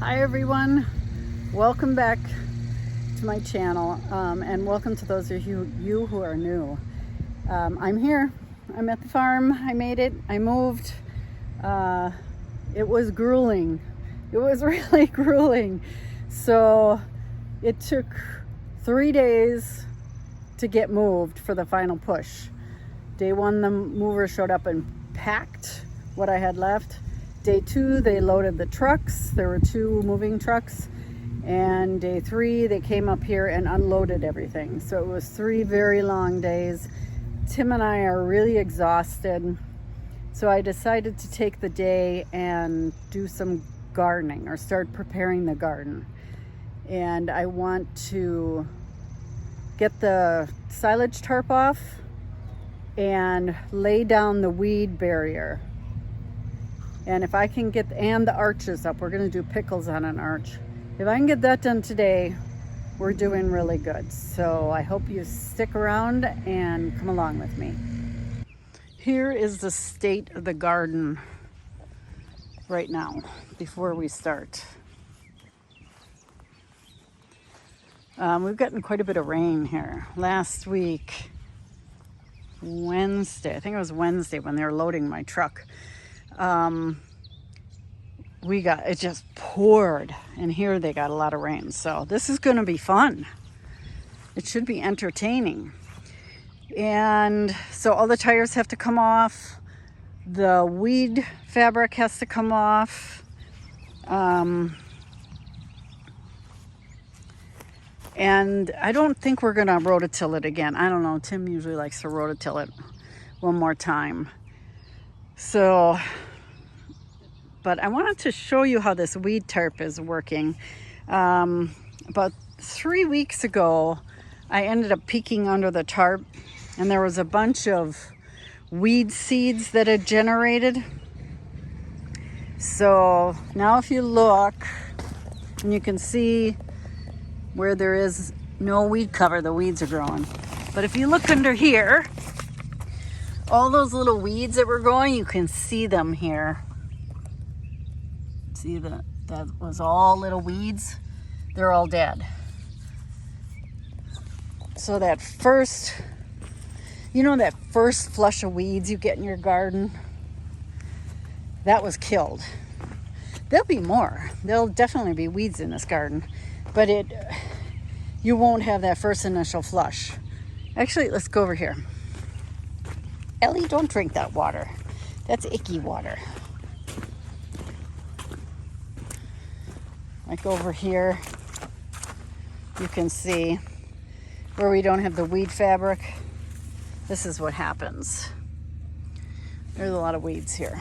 Hi everyone, welcome back to my channel, and welcome to those of you who are new. I'm here, I'm at the farm, I made it, I moved. It was grueling, it was really grueling. So it took 3 days to get moved for the final push. Day one, the mover showed up and packed what I had left. Day two, they loaded the trucks. There were 2 moving trucks. And day 3, they came up here and unloaded everything. So it was 3 very long days. Tim and I are really exhausted. So I decided to take the day and do some gardening or start preparing the garden. And I want to get the silage tarp off and lay down the weed barrier. And if I can get, and the arches up, we're gonna do pickles on an arch. If I can get that done today, we're doing really good. So I hope you stick around and come along with me. Here is the state of the garden right now, before we start. We've gotten quite a bit of rain here. Last week, Wednesday, I think it was Wednesday when they were loading my truck. It just poured, and here they got a lot of rain. So this is going to be fun. It should be entertaining. And so all the tires have to come off. The weed fabric has to come off. And I don't think we're going to rototill it again. I don't know. Tim usually likes to rototill it one more time. So, but I wanted to show you how this weed tarp is working. About 3 weeks ago, I ended up peeking under the tarp, and there was a bunch of weed seeds that had generated. So now if you look, and you can see where there is no weed cover, the weeds are growing. But if you look under here, all those little weeds that were growing, you can see them here. See that was all little weeds. They're all dead. So that first flush of weeds you get in your garden, that was killed. There'll be more. There'll definitely be weeds in this garden, but you won't have that first initial flush. Actually, let's go over here. Ellie, don't drink that water. That's icky water. Like over here, you can see where we don't have the weed fabric. This is what happens. There's a lot of weeds here.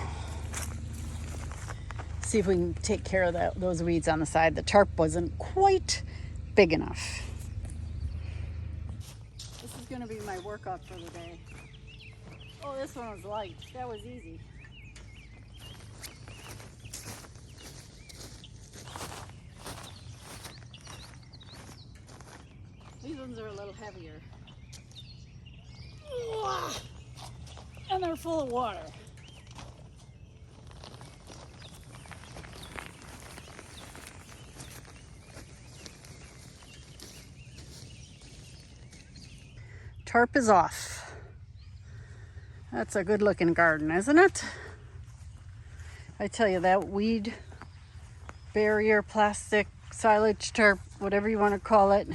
See if we can take care of those weeds on the side. The tarp wasn't quite big enough. This is going to be my workout for the day. Oh, this one was light. That was easy. These ones are a little heavier. And they're full of water. Tarp is off. That's a good looking garden, isn't it? I tell you, that weed barrier, plastic, silage tarp, whatever you want to call it,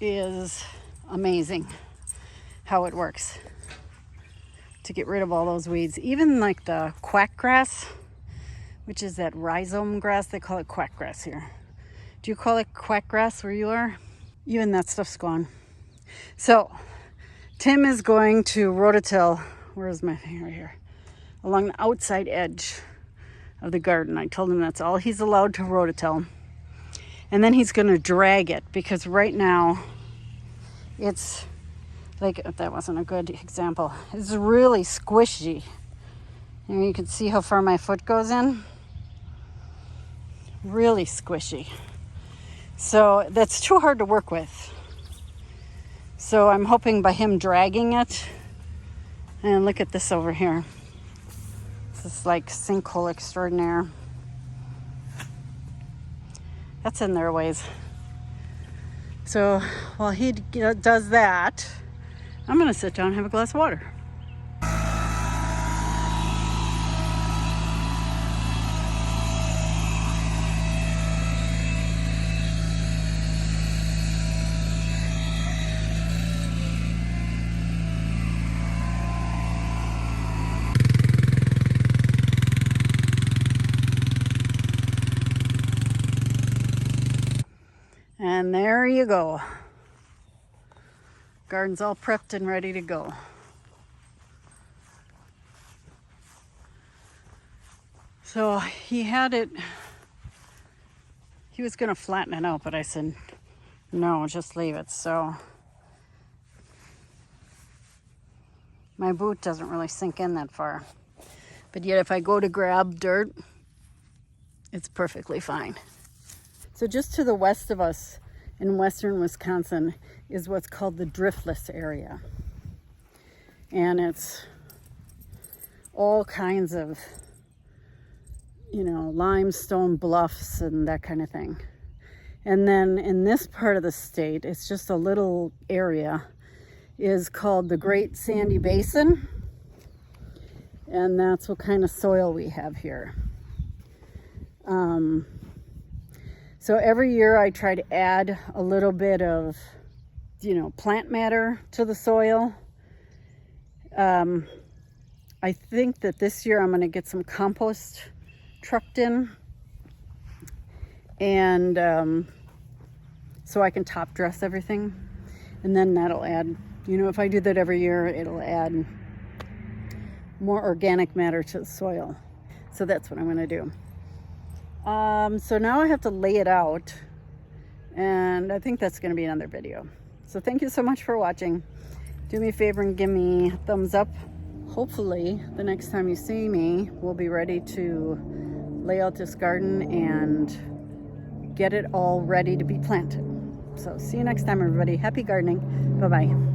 is amazing how it works to get rid of all those weeds. Even like the quack grass, which is that rhizome grass, they call it quack grass here. Do you call it quack grass where you are? Even that stuff's gone. So Tim is going to rototill, where's my finger here? Along the outside edge of the garden. I told him that's all he's allowed to rototill. And then he's going to drag it, because right now it's like, that wasn't a good example. It's really squishy. And you can see how far my foot goes in. Really squishy. So that's too hard to work with. So I'm hoping by him dragging it, and look at this over here. This like sinkhole extraordinaire. That's in there a ways. So while he does that, I'm gonna sit down and have a glass of water. And there you go. Garden's all prepped and ready to go. So he had it, he was gonna flatten it out, but I said, no, just leave it. So my boot doesn't really sink in that far. But yet if I go to grab dirt, it's perfectly fine. So just to the west of us in western Wisconsin is what's called the driftless area. And it's all kinds of, limestone bluffs and that kind of thing. And then in this part of the state, it's just a little area, is called the Great Sandy Basin. And that's what kind of soil we have here. So every year I try to add a little bit of, plant matter to the soil. I think that this year I'm going to get some compost trucked in. And so I can top dress everything. And then that'll add, if I do that every year, it'll add more organic matter to the soil. So that's what I'm going to do. So now I have to lay it out, and I think that's going to be another video. So thank you so much for watching. Do me a favor and give me a thumbs up. Hopefully the next time you see me, we'll be ready to lay out this garden and get it all ready to be planted. So see you next time, everybody. Happy gardening. Bye-bye.